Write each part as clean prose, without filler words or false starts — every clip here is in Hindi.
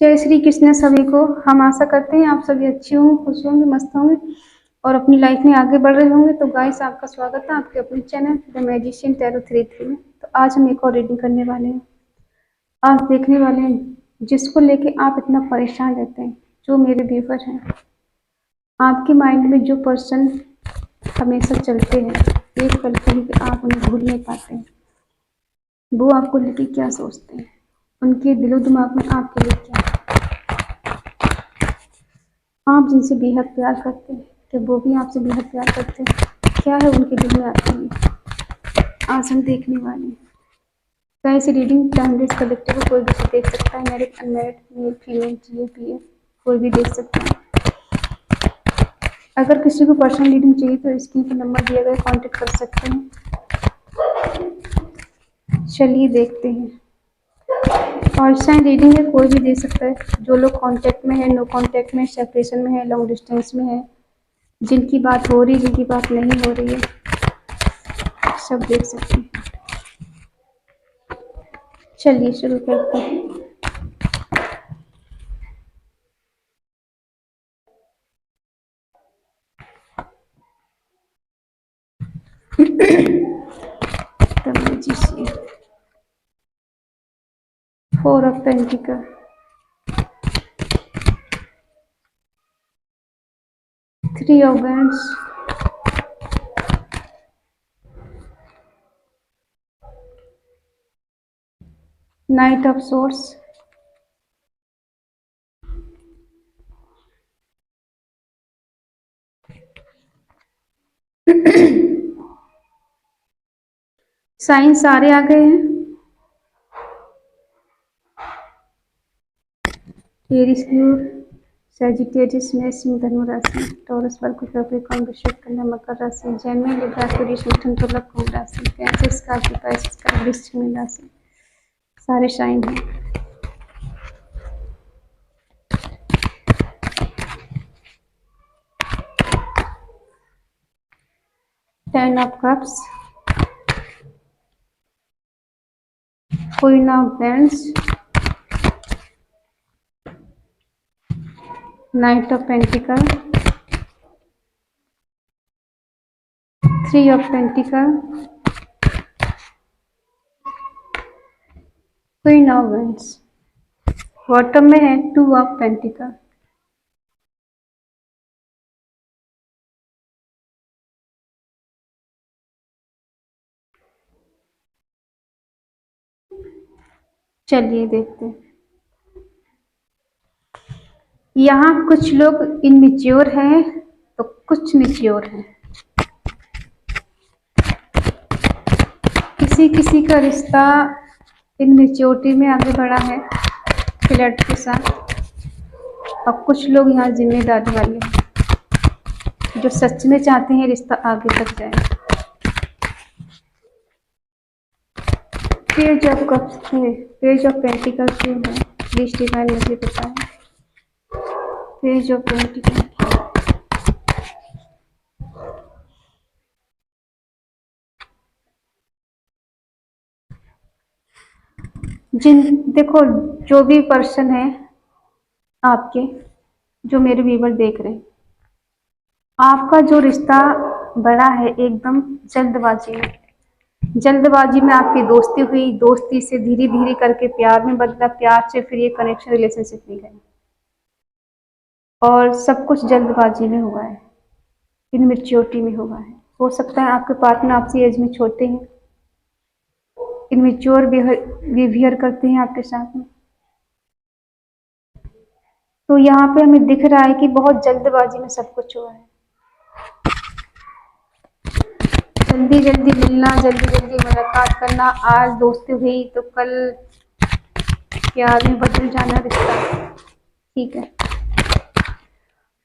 जय श्री कृष्ण सभी को। हम आशा करते हैं आप सभी अच्छे होंगे, खुश होंगे, मस्त होंगे और अपनी लाइफ में आगे बढ़ रहे होंगे। तो गाइस, आपका स्वागत है आपके अपने चैनल द मैजिशियन टैरो 33 में। तो आज हम एक और रीडिंग करने वाले हैं। आज देखने वाले हैं जिसको लेके आप इतना परेशान रहते हैं, जो मेरे व्यूवर हैं। आपके माइंड में जो पर्सन हमेशा चलते हैं, एक पल के लिए आप उन्हें भूल नहीं पाते हैं। वो आपको लेके क्या सोचते हैं, उनके दिलो दिमाग में आपके लिए क्या है। आप जिनसे बेहद प्यार करते हैं, कि वो भी आपसे बेहद प्यार करते हैं, क्या है उनके दिल में आपके लिए, आज हम देखने वाले हैं। कैसे रीडिंग टाइमलेस कलेक्टिव कोई भी देख सकता है, married unmarried, male female, GA PA कोई भी देख सकता है। अगर किसी को पर्सनल रीडिंग चाहिए तो स्क्रीन पर नंबर दिया गया, कांटेक्ट कर सकते हैं। चलिए देखते हैं। ऑनलाइन रीडिंग है, कोई भी दे सकता है। जो लोग कांटेक्ट में है, नो कांटेक्ट में, सेपरेशन में है, लॉन्ग डिस्टेंस में है, जिनकी बात हो रही है, जिनकी बात नहीं हो रही है, सब देख सकते हैं। चलिए शुरू करते हैं। The Magician, 4 of Pentacles, 3 of Wands, Knight of Swords, sign सारे आ गए हैं। एरिस, सैजिटेरियस, मेष, धनु राशि, टॉरस, वर्गो, कैप्रिकॉर्न, वृश्चिक, कन्या, मकर राशि, जेमिनी, लिब्रा, एक्वेरियस, मिथुन, तुला, कुंभ राशि, कैंसर, स्कॉर्पियो, पाइसेस, वृश्चिक, मीन राशि, सारे साइन हैं। Ten of cups, queen of wands, night of pentacle, 3 of pentacle, queen of wands. Bottom में है 2 ऑफ पेंटिकल। चलिए देखते हैं। यहाँ कुछ लोग इनमेच्योर हैं तो कुछ मैच्योर हैं। किसी किसी का रिश्ता इनमेच्योरिटी में आगे बढ़ा है फ्लर्ट के साथ, और कुछ लोग यहाँ जिम्मेदारी वाले हैं, जो सच में चाहते हैं रिश्ता आगे तक जाए। पेज ऑफ कप्स है, पेज ऑफ पेंटिकल्स है, प्लीज डिवाइन मुझे बताएं। पेज ऑफ पेंटिकल, देखो, जो भी पर्सन है आपके, जो मेरे व्यूवर देख रहे हैं, आपका जो रिश्ता बड़ा है एकदम जल्दबाजी में आपकी दोस्ती हुई, दोस्ती से धीरे धीरे करके प्यार में बदला, प्यार से फिर ये कनेक्शन, रिलेशनशिप में गए, और सब कुछ जल्दबाजी में हुआ है, इनमेच्योरिटी में हुआ है। हो सकता है आपके पार्टनर आपसे एज में छोटे हैं, इनमेच्योर बिहेवियर करते हैं आपके साथ में। तो यहाँ पे हमें दिख रहा है कि बहुत जल्दबाजी में सब कुछ हुआ है। जल्दी जल्दी मिलना, जल्दी जल्दी मुलाकात करना, आज दोस्ती हुई तो कल प्यार में बदल जाना रिश्ता, ठीक है।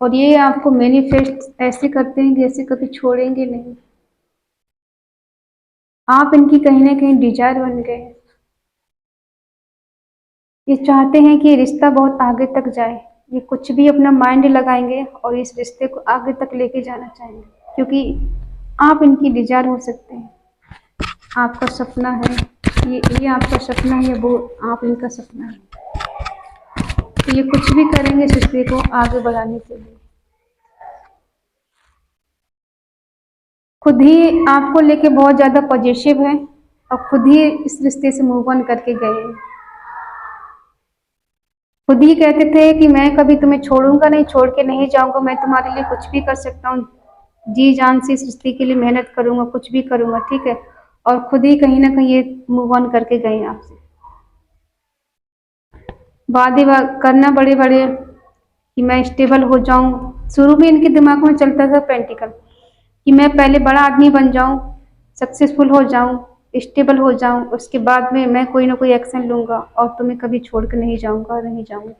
और ये आपको मैनिफेस्ट ऐसे करते हैं कि ऐसे कभी छोड़ेंगे नहीं। आप इनकी कहीं ना कहीं डिजायर बन गए। ये चाहते हैं कि रिश्ता बहुत आगे तक जाए, ये कुछ भी अपना माइंड लगाएंगे और इस रिश्ते को आगे तक लेके जाना चाहेंगे, क्योंकि आप इनकी डिजायर हो सकते हैं। आपका सपना है ये आपका सपना है, वो आप इनका सपना है। तो ये कुछ भी करेंगे इस रिश्ते को आगे बढ़ाने के लिए। खुद ही आपको लेके बहुत ज़्यादा पॉजिटिव है और खुद ही इस रिश्ते से मूव ऑन करके गए हैं। खुद ही कहते थे कि मैं कभी तुम्हें छोड़ूंगा नहीं, छोड़ के नहीं जाऊंगा, मैं तुम्हारे लिए कुछ भी कर सकता हूँ, जी जान से इस रिश्ते के लिए मेहनत करूंगा, कुछ भी करूंगा, ठीक है। और खुद ही कहीं ना कहीं ये मूव ऑन करके गए हैं आपसे। वादे करना बड़े बड़े कि मैं स्टेबल हो जाऊं। शुरू में इनके दिमाग में चलता था प्रैक्टिकल कि मैं पहले बड़ा आदमी बन जाऊं, सक्सेसफुल हो जाऊं, स्टेबल हो जाऊं, उसके बाद में मैं कोई ना कोई एक्शन लूंगा और तुम्हें कभी छोड़ कर नहीं जाऊंगा, नहीं जाऊंगी।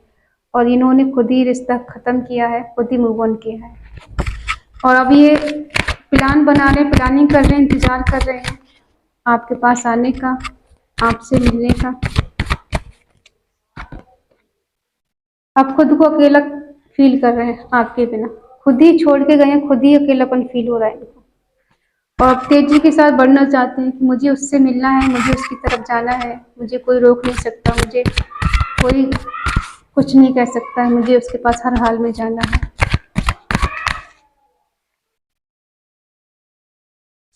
और इन्होंने खुद ही रिश्ता खत्म किया है, खुद ही मूव ऑन किया है। और अब ये प्लान बना रहे हैं, प्लानिंग कर रहे हैं, इंतजार कर रहे हैं आपके पास आने का, आपसे मिलने का। आप खुद को अकेला फील कर रहे हैं आपके बिना, खुद ही छोड़ के गए हैं, खुद ही अकेलापन फील हो रहा है इनको। और आप तेजी के साथ बढ़ना चाहते हैं कि मुझे उससे मिलना है, मुझे उसकी तरफ जाना है, मुझे कोई रोक नहीं सकता, मुझे कोई कुछ नहीं कह सकता है, मुझे उसके पास हर हाल में जाना है।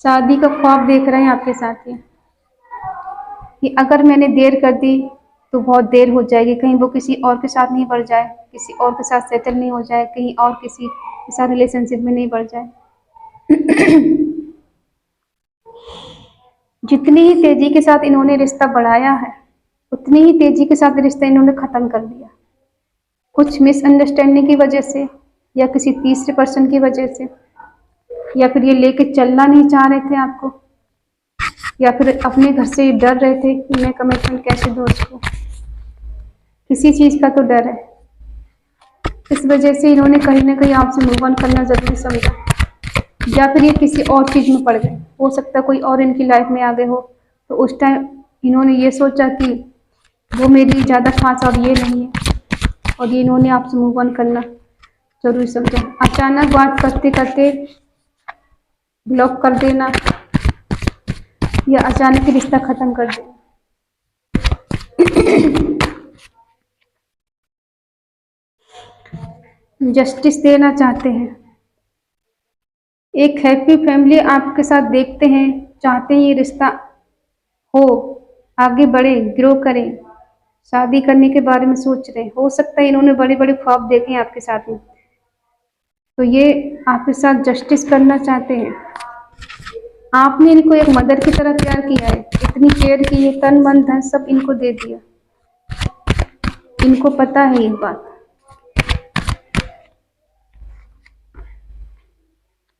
शादी का ख्वाब देख रहे हैं आपके साथ ही कि अगर मैंने देर कर दी तो बहुत देर हो जाएगी, कहीं वो किसी और के साथ नहीं बढ़ जाए, किसी और के साथ सेटल नहीं हो जाए, कहीं और किसी के साथ रिलेशनशिप में नहीं बढ़ जाए। जितनी ही तेजी के साथ इन्होंने रिश्ता बढ़ाया है, उतनी ही तेजी के साथ रिश्ता इन्होंने खत्म कर दिया। कुछ मिसअंडरस्टैंडिंग की वजह से, या किसी तीसरे पर्सन की वजह से, या फिर ये लेके चलना नहीं चाह रहे थे आपको, या फिर अपने घर से डर रहे थे कि मैं कमिटमेंट कैसे दूं उसको। किसी चीज का तो डर है, इस वजह से इन्होंने कहीं ना कहीं आपसे मूव ऑन करना जरूरी समझा, या फिर ये किसी और चीज में पड़ गए। हो सकता है कोई और इनकी लाइफ में आ गए हो, तो उस टाइम इन्होंने ये सोचा कि वो मेरी ज्यादा खास और ये नहीं है, और ये इन्होंने आपसे मूव ऑन करना जरूरी समझा। अचानक बात करते करते ब्लॉक कर देना, या अचानक ही रिश्ता खत्म कर देना। जस्टिस देना चाहते हैं, एक हैप्पी फैमिली आपके साथ देखते हैं, चाहते हैं ये रिश्ता हो, आगे बढ़े, ग्रो करें, शादी करने के बारे में सोच रहे हैं। हो सकता है इन्होंने बड़े बड़े ख्वाब देखे हैं आपके साथ में, तो ये आपके साथ जस्टिस करना चाहते हैं। आपने इनको एक मदर की तरह प्यार किया है, इतनी केयर की है, तन मन धन सब इनको दे दिया, इनको पता है ये बात।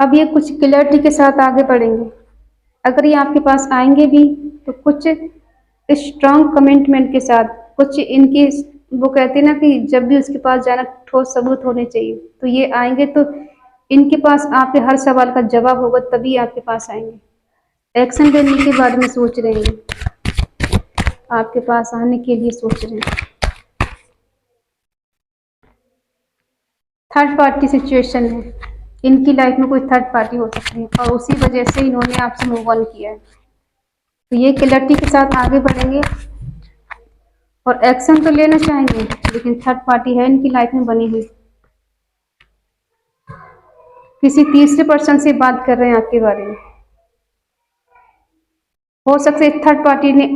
अब ये कुछ क्लैरिटी के साथ आगे बढ़ेंगे। अगर ये आपके पास आएंगे भी तो कुछ स्ट्रांग कमिटमेंट के साथ, कुछ इनकी, वो कहते हैं ना कि जब भी उसके पास जाना ठोस सबूत होने चाहिए, तो ये आएंगे तो इनके पास आपके हर सवाल का जवाब होगा, तभी आपके पास आएंगे। एक्शन लेने के बारे में सोच रहे हैं, आपके पास आने के लिए सोच रहे हैं। थर्ड पार्टी सिचुएशन है, इनकी लाइफ में कोई थर्ड पार्टी हो सकती है, और उसी वजह से इन्होंने आपसे मूव ऑन किया है। तो ये क्लैरिटी के साथ आगे बढ़ेंगे और एक्शन तो लेना चाहेंगे, लेकिन थर्ड पार्टी है इनकी लाइफ में बनी हुई। किसी तीसरे पर्सन से बात कर रहे हैं आपके बारे में। हो सकता है थर्ड पार्टी ने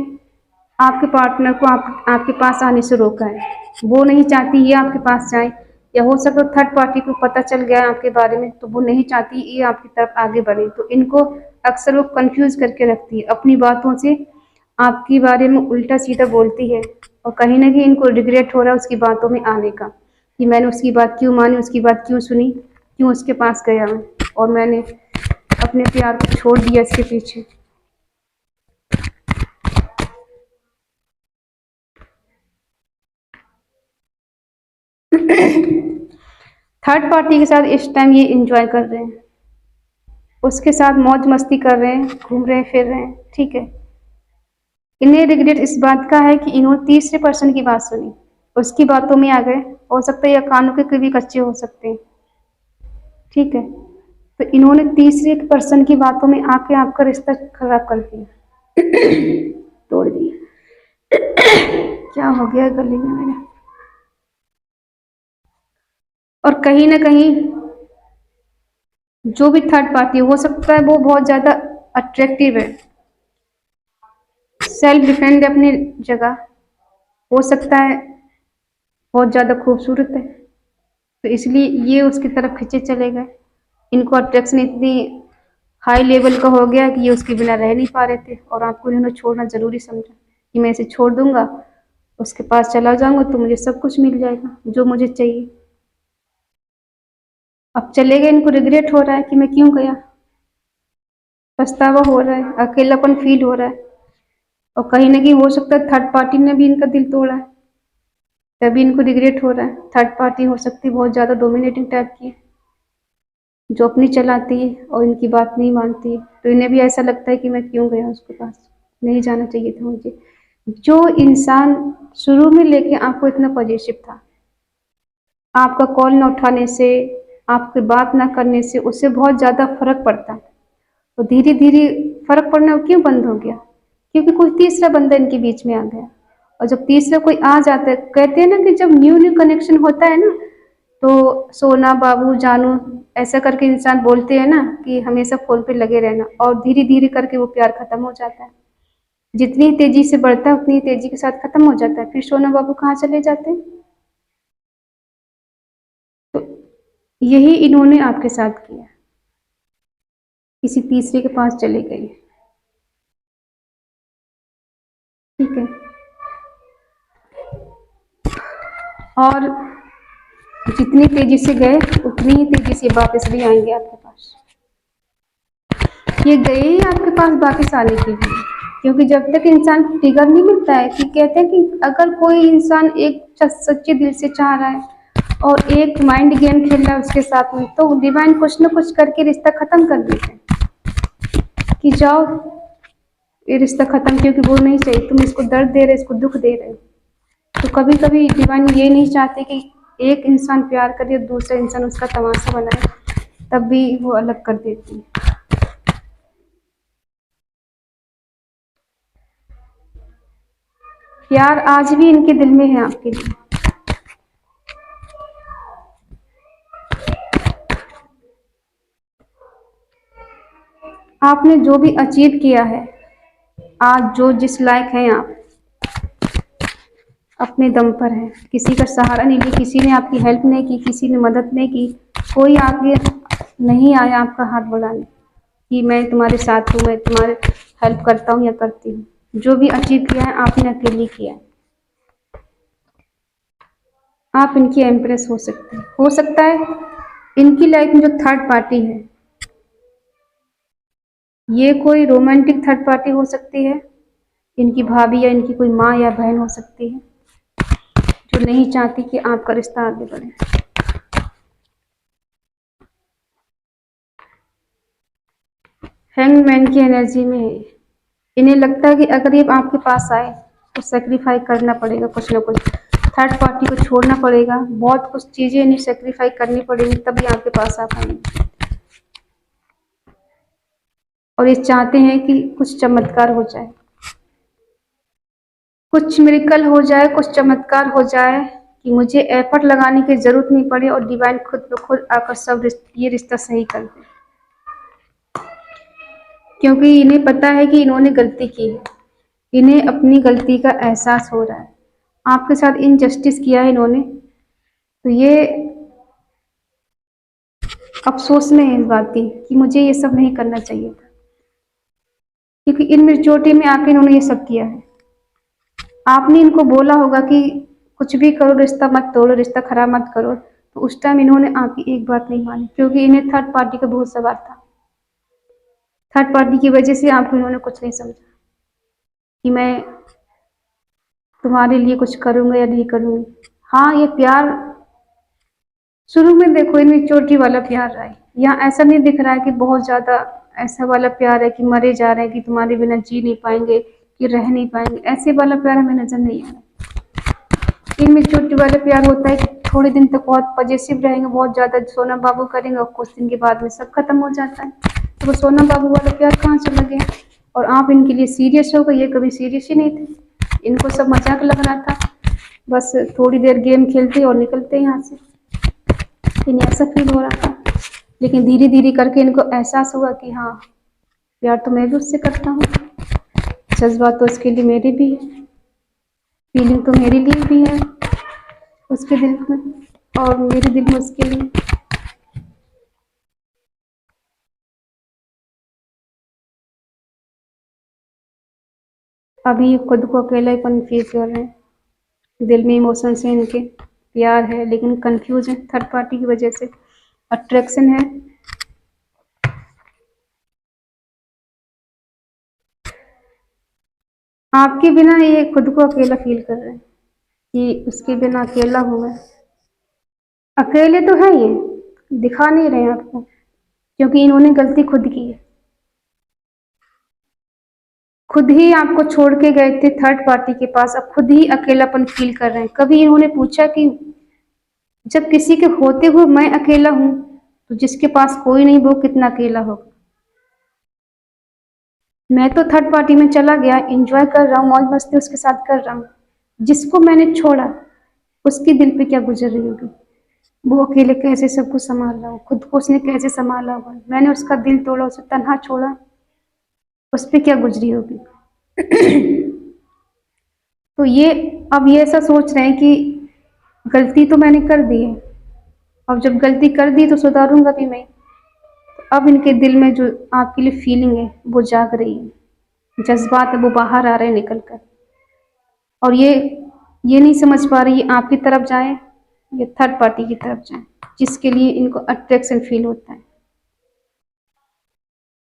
आपके पार्टनर को आपके पास आने से रोका है, वो नहीं चाहती ये आपके पास जाए, या हो सकता है थर्ड पार्टी को पता चल गया है आपके बारे में, तो वो नहीं चाहती ये आपकी तरफ आगे बढ़े। तो इनको अक्सर वो कंफ्यूज करके रखती है, अपनी बातों से आपके बारे में उल्टा सीधा बोलती है, और कहीं ना कहीं इनको रिग्रेट हो रहा है उसकी बातों में आने का, कि मैंने उसकी बात क्यों मानी, उसकी बात क्यों सुनी, क्यों उसके पास गया मैं, और मैंने अपने प्यार को छोड़ दिया इसके पीछे। थर्ड पार्टी के साथ इस टाइम ये एंजॉय कर रहे हैं, उसके साथ मौज मस्ती कर रहे हैं, घूम रहे हैं, फिर रहे हैं, ठीक है। इन्हें रिग्रेट इस बात का है कि इन्होंने तीसरे पर्सन की बात सुनी, उसकी बातों में आ गए। हो सकता है या कानों के भी कच्चे हो सकते हैं, ठीक है। तो इन्होंने तीसरे पर्सन की बातों में आके आपका रिश्ता खराब कर दिया, तोड़ दिया। क्या हो गया गले में मेरे? कहीं ना कहीं जो भी थर्ड पार्टी हो सकता है वो बहुत ज़्यादा अट्रैक्टिव है, सेल्फ डिफेंड अपनी जगह, हो सकता है बहुत ज़्यादा खूबसूरत है, तो इसलिए ये उसकी तरफ खींचे चले गए। इनको अट्रैक्शन इतनी हाई लेवल का हो गया कि ये उसके बिना रह नहीं पा रहे थे, और आपको इन्होंने छोड़ना ज़रूरी समझा कि मैं इसे छोड़ दूंगा, उसके पास चला जाऊंगा तो मुझे सब कुछ मिल जाएगा जो मुझे चाहिए। अब चले गए, इनको रिग्रेट हो रहा है कि मैं क्यों गया, पछतावा हो रहा है, अकेलापन फील हो रहा है, और कहीं ना कहीं हो सकता है थर्ड पार्टी ने भी इनका दिल तोड़ा है, तभी इनको रिग्रेट हो रहा है। थर्ड पार्टी हो सकती है बहुत ज़्यादा डोमिनेटिंग टाइप की, जो अपनी चलाती है और इनकी बात नहीं मानती है, तो इन्हें भी ऐसा लगता है कि मैं क्यों गया उसके पास, नहीं जाना चाहिए था मुझे। जो इंसान शुरू में लेके आपको इतना पॉजिटिव था, आपका कॉल न उठाने से, आपकी बात ना करने से उससे बहुत ज़्यादा फर्क पड़ता है, तो धीरे धीरे फर्क पड़ना क्यों बंद हो गया? क्योंकि कोई तीसरा बंदा इनके बीच में आ गया, और जब तीसरा कोई आ जाता है, कहते हैं ना कि जब न्यू न्यू कनेक्शन होता है ना, तो सोना बाबू जानू ऐसा करके इंसान बोलते हैं ना कि हमेशा फोन पे लगे रहना, और धीरे धीरे करके वो प्यार खत्म हो जाता है। जितनी तेजी से बढ़ता है उतनी तेजी के साथ खत्म हो जाता है, फिर सोना बाबू कहाँ चले जाते हैं। तो यही इन्होंने आपके साथ किया, किसी तीसरे के पास चले गए, ठीक है। और जितनी तेजी से गए उतनी ही तेजी से वापस भी आएंगे आपके पास। ये गए ही आपके पास वापस आने के लिए, क्योंकि जब तक इंसान को ट्रिगर नहीं मिलता है, कि कहते हैं कि अगर कोई इंसान एक सच्चे दिल से चाह रहा है और एक माइंड गेम खेल रहा है उसके साथ में, तो डिवाइन कुछ न कुछ करके रिश्ता खत्म कर देते हैं कि जाओ ये रिश्ता खत्म, क्योंकि वो नहीं चाहिए, तुम इसको दर्द दे रहे, इसको दुख दे रहे हो। तो कभी कभी डिवाइन ये नहीं चाहते कि एक इंसान प्यार करे और दूसरा इंसान उसका तमाशा बनाए, तब भी वो अलग कर देती है। प्यार आज भी इनके दिल में है आपके लिए। आपने जो भी अचीव किया है, आज जो जिस लायक हैं आप, अपने दम पर है, किसी का सहारा नहीं लिया, किसी ने आपकी हेल्प नहीं की, किसी ने मदद नहीं की, कोई आगे नहीं आया आपका हाथ बढ़ाने कि मैं तुम्हारे साथ हूँ, मैं तुम्हारे हेल्प करता हूँ या करती हूँ। जो भी अचीव किया है आपने अकेले किया है। आप इनकी एम्प्रेस हो सकते हैं, हो सकता है इनकी लाइफ में जो थर्ड पार्टी है, ये कोई रोमांटिक थर्ड पार्टी हो सकती है, इनकी भाभी या इनकी कोई माँ या बहन हो सकती है, जो नहीं चाहती कि आपका रिश्ता आगे बढ़े। हैंगमैन की एनर्जी में है, इन्हें लगता है कि अगर ये आपके पास आए तो सेक्रीफाई करना पड़ेगा, कुछ ना कुछ थर्ड पार्टी को छोड़ना पड़ेगा, बहुत कुछ चीजें इन्हें सेक्रीफाई करनी पड़ेगी, तभी आपके पास आ पाएंगे। और ये चाहते हैं कि कुछ चमत्कार हो जाए, कुछ मिरेकल हो जाए, कुछ चमत्कार हो जाए, कि मुझे एफर्ट लगाने की जरूरत नहीं पड़े और डिवाइन खुद ब खुद आकर सब ये रिश्ता सही कर दे। क्योंकि इन्हें पता है कि इन्होंने गलती की है, इन्हें अपनी गलती का एहसास हो रहा है, आपके साथ इनजस्टिस किया है इन्होंने, तो ये अफसोस में है इस बात की कि मुझे ये सब नहीं करना चाहिए था, क्योंकि इन मेच्योरिटी में आके इन्होंने ये सब किया है। आपने इनको बोला होगा कि कुछ भी करो, रिश्ता मत तोड़ो, रिश्ता खराब मत करो, तो उस टाइम इन्होंने आपकी एक बात नहीं मानी, क्योंकि इन्हें थर्ड पार्टी का बहुत सवाल था। थर्ड पार्टी की वजह से आपको इन्होंने कुछ नहीं समझा कि मैं तुम्हारे लिए कुछ करूंगा या नहीं करूंगी। हाँ, ये प्यार शुरू में देखो इनमें चोटी वाला प्यार रहा है, यहाँ ऐसा नहीं दिख रहा है कि बहुत ज्यादा ऐसा वाला प्यार है कि मरे जा रहे हैं, कि तुम्हारे बिना जी नहीं पाएंगे, कि रह नहीं पाएंगे, ऐसे वाला प्यार हमें नजर नहीं आ रहा। इनमें चोटी वाला प्यार होता है कि थोड़े दिन तक बहुत पॉजिटिव रहेंगे, बहुत ज्यादा सोना बाबू करेंगे, और कुछ दिन के बाद में सब खत्म हो जाता है। तो वो सोना बाबू वाला प्यार कहाँ चला गया? और आप इनके लिए सीरियस हो गए, ये कभी सीरियस ही नहीं थे, इनको सब मजाक लग रहा था, बस थोड़ी देर गेम खेलते और निकलते यहाँ से। इन्हें ऐसा फील हो रहा था, लेकिन धीरे धीरे करके इनको एहसास हुआ कि हाँ, प्यार तो मैं भी उससे करता हूँ, जज्बात तो उसके लिए मेरे भी है, फीलिंग तो मेरे लिए भी है उसके दिल में और मेरे दिल में उसके लिए। अभी खुद को अकेलापन फील कर रहे हैं, दिल में इमोशंस हैं इनके, प्यार है लेकिन कंफ्यूज है थर्ड पार्टी की वजह से, अट्रैक्शन है। आपके बिना ये खुद को अकेला फील कर रहे हैं कि उसके बिना अकेला हूं मैं। अकेले तो है ये, दिखा नहीं रहे हैं आपको, क्योंकि इन्होंने गलती खुद की है, खुद ही आपको छोड़ के गए थे थर्ड पार्टी के पास, अब खुद ही अकेलापन फील कर रहे हैं। कभी इन्होंने पूछा कि जब किसी के होते हुए मैं अकेला हूं, तो जिसके पास कोई नहीं वो कितना अकेला होगा। मैं तो थर्ड पार्टी में चला गया, एंजॉय कर रहा हूँ, मौज मस्ती उसके साथ कर रहा हूँ, जिसको मैंने छोड़ा उसके दिल पे क्या गुजर रही होगी, वो अकेले कैसे सब कुछ संभाल रहा हो, खुद को उसने कैसे संभाला होगा, मैंने उसका दिल तोड़ा, उसे तन्हा छोड़ा, उस पर क्या गुजरी होगी। तो ये अब ये ऐसा सोच रहे हैं कि गलती तो मैंने कर दी है, अब जब गलती कर दी तो सुधारूंगा भी मैं। तो अब इनके दिल में जो आपके लिए फीलिंग है वो जाग रही है, जज्बात है वो बाहर आ रहे हैं निकल कर, और ये नहीं समझ पा रही है आपकी तरफ जाए या थर्ड पार्टी की तरफ जाए, जिसके लिए इनको अट्रैक्शन फील होता है।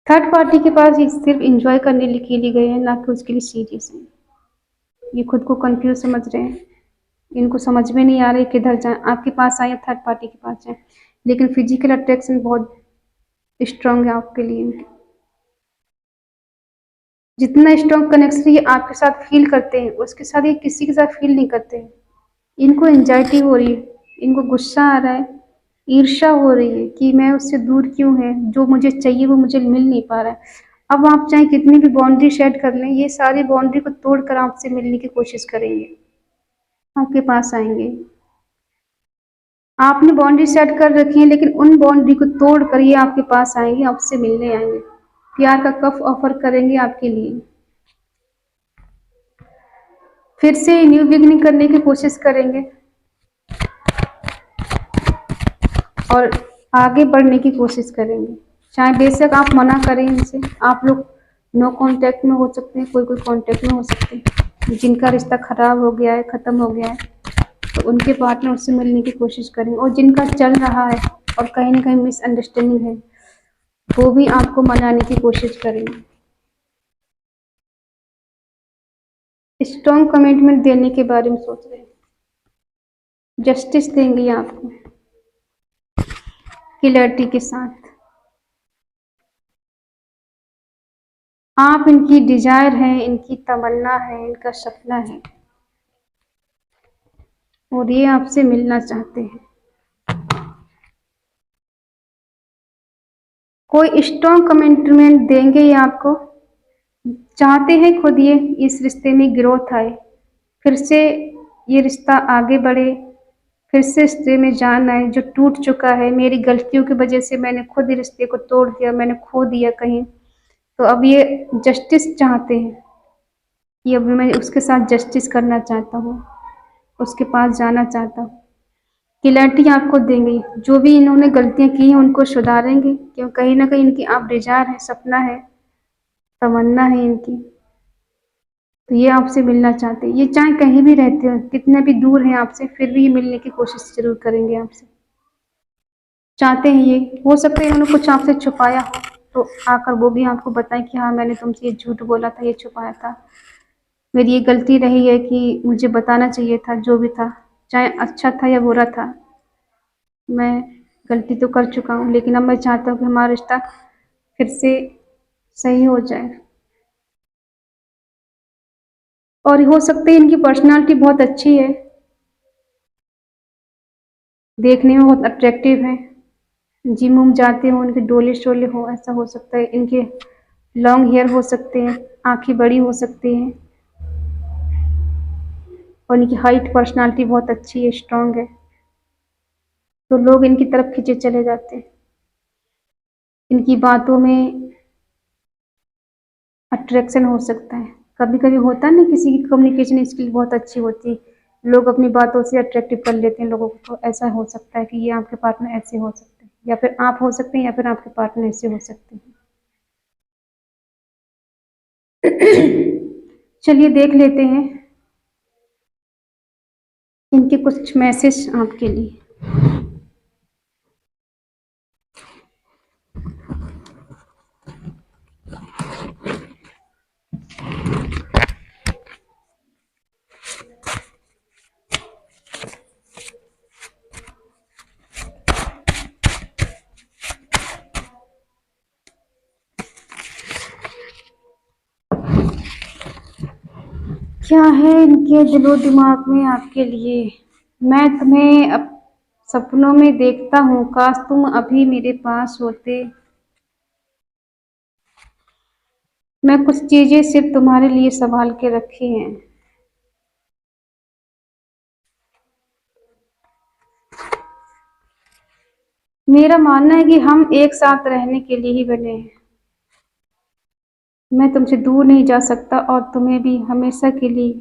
थर्ड पार्टी के पास ये सिर्फ इंजॉय करने के लिए गए हैं, ना कि उसके लिए सीरियस हैं। ये खुद को कंफ्यूज समझ रहे हैं, इनको समझ में नहीं आ रहा है किधर जाए, आपके पास आए या थर्ड पार्टी के पास जाए, लेकिन फिजिकल अट्रैक्शन बहुत स्ट्रांग है आपके लिए। जितना स्ट्रांग कनेक्शन ये आपके साथ फील करते हैं, उसके साथ ये किसी के साथ फील नहीं करते हैं। इनको एंजाइटी हो रही है, इनको गुस्सा आ रहा है, ईर्ष्या हो रही है कि मैं उससे दूर क्यों है, जो मुझे चाहिए वो मुझे मिल नहीं पा रहा है। अब आप चाहे कितनी भी बाउंड्री सेट कर लें, ये सारी बाउंड्री को तोड़कर आपसे मिलने की कोशिश करेंगे, आपके पास आएंगे। आपने बाउंड्री सेट कर रखी है, लेकिन उन बाउंड्री को तोड़ कर ये आपके पास आएंगे, आपसे मिलने आएंगे, प्यार का कप ऑफर करेंगे आपके लिए, फिर से न्यू बिगनिंग करने की कोशिश करेंगे और आगे बढ़ने की कोशिश करेंगे। चाहे बेशक आप मना करें इनसे, आप लोग नो कांटेक्ट में हो सकते हैं, कोई कोई कांटेक्ट में हो सकते हैं, जिनका रिश्ता खराब हो गया है, ख़त्म हो गया है, तो उनके पार्टनर उससे मिलने की कोशिश करेंगे, और जिनका चल रहा है और कहीं ना कहीं मिसअंडरस्टैंडिंग है, वो भी आपको मनाने की कोशिश करेंगे। स्ट्रॉन्ग कमिटमेंट देने के बारे में सोच रहे हैं, जस्टिस देंगे आपको क्लैरिटी के साथ। आप इनकी डिजायर है, इनकी तमन्ना है, इनका सपना है, और ये आपसे मिलना चाहते हैं। कोई स्ट्रॉन्ग कमिटमेंट देंगे ये आपको, चाहते हैं खुद ये इस रिश्ते में ग्रोथ आए, फिर से ये रिश्ता आगे बढ़े, फिर से रिश्ते में जान आए, जो टूट चुका है मेरी गलतियों की वजह से, मैंने खुद ही रिश्ते को तोड़ दिया, मैंने खो दिया कहीं, तो अब ये जस्टिस चाहते हैं कि अब मैं उसके साथ जस्टिस करना चाहता हूँ, उसके पास जाना चाहता हूँ। क्लैरिटी आपको देंगे, जो भी इन्होंने गलतियां की हैं उनको सुधारेंगे, क्यों कहीं ना कहीं इनकी आप डिजायर है, सपना है, तमन्ना है इनकी, तो ये आपसे मिलना चाहते हैं। ये चाहे कहीं भी रहते हो, कितने भी दूर हैं आपसे, फिर भी ये मिलने की कोशिश जरूर करेंगे आपसे, चाहते हैं ये। हो सकता है इन्होंने कुछ आपसे छुपाया हो, तो आकर वो भी आपको बताएं कि हाँ मैंने तुमसे ये झूठ बोला था, ये छुपाया था, मेरी ये गलती रही है कि मुझे बताना चाहिए था, जो भी था, चाहे अच्छा था या बुरा था, मैं गलती तो कर चुका हूँ, लेकिन अब मैं चाहता हूँ कि हमारा रिश्ता फिर से सही हो जाए। और हो सकता है इनकी पर्सनालिटी बहुत अच्छी है, देखने में बहुत अट्रैक्टिव है, जिम उम जाते हो, उनके डोले शोले हो, ऐसा हो सकता है, इनके लॉन्ग हेयर हो सकते हैं, आंखें बड़ी हो सकती हैं, और इनकी हाइट पर्सनालिटी बहुत अच्छी है, स्ट्रांग है। तो लोग इनकी तरफ खींचे चले जाते हैं, इनकी बातों में अट्रैक्शन हो सकता है। कभी कभी होता है ना, किसी की कम्युनिकेशन स्किल बहुत अच्छी होती है, लोग अपनी बातों से अट्रैक्टिव कर लेते हैं लोगों को। तो ऐसा हो सकता है कि ये आपके पार्टनर ऐसे हो सकते हैं, या फिर आप हो सकते हैं, या फिर आपके पार्टनर ऐसे हो सकते हैं। चलिए देख लेते हैं इनके कुछ मैसेज आपके लिए। क्या है इनके दिलो दिमाग में आपके लिए? मैं तुम्हें सपनों में देखता हूँ, काश तुम अभी मेरे पास होते। मैं कुछ चीजें सिर्फ तुम्हारे लिए संभाल के रखी हैं। मेरा मानना है कि हम एक साथ रहने के लिए ही बने हैं। मैं तुमसे दूर नहीं जा सकता और तुम्हें भी हमेशा के लिए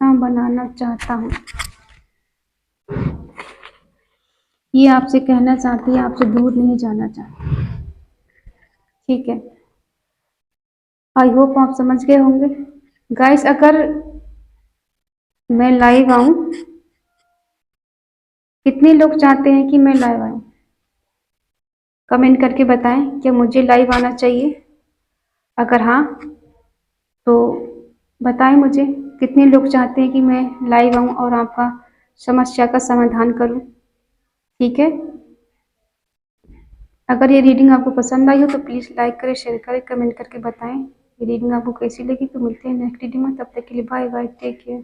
बनाना चाहता हूँ। ये आपसे कहना चाहती है, आपसे दूर नहीं जाना चाहती। ठीक है, आई होप आप समझ गए होंगे। गाइस, अगर मैं लाइव आऊं, कितने लोग चाहते हैं कि मैं लाइव आऊं? कमेंट करके बताएं, क्या मुझे लाइव आना चाहिए? अगर हाँ तो बताएं मुझे कितने लोग चाहते हैं कि मैं लाइव आऊं और आपका समस्या का समाधान करूं। ठीक है, अगर ये रीडिंग आपको पसंद आई हो तो प्लीज़ लाइक करें, शेयर करें, कमेंट करके बताएं ये रीडिंग आपको कैसी लगी। तो मिलते हैं नेक्स्ट रीडिंग में, तब तक के लिए बाय बाय, टेक केयर।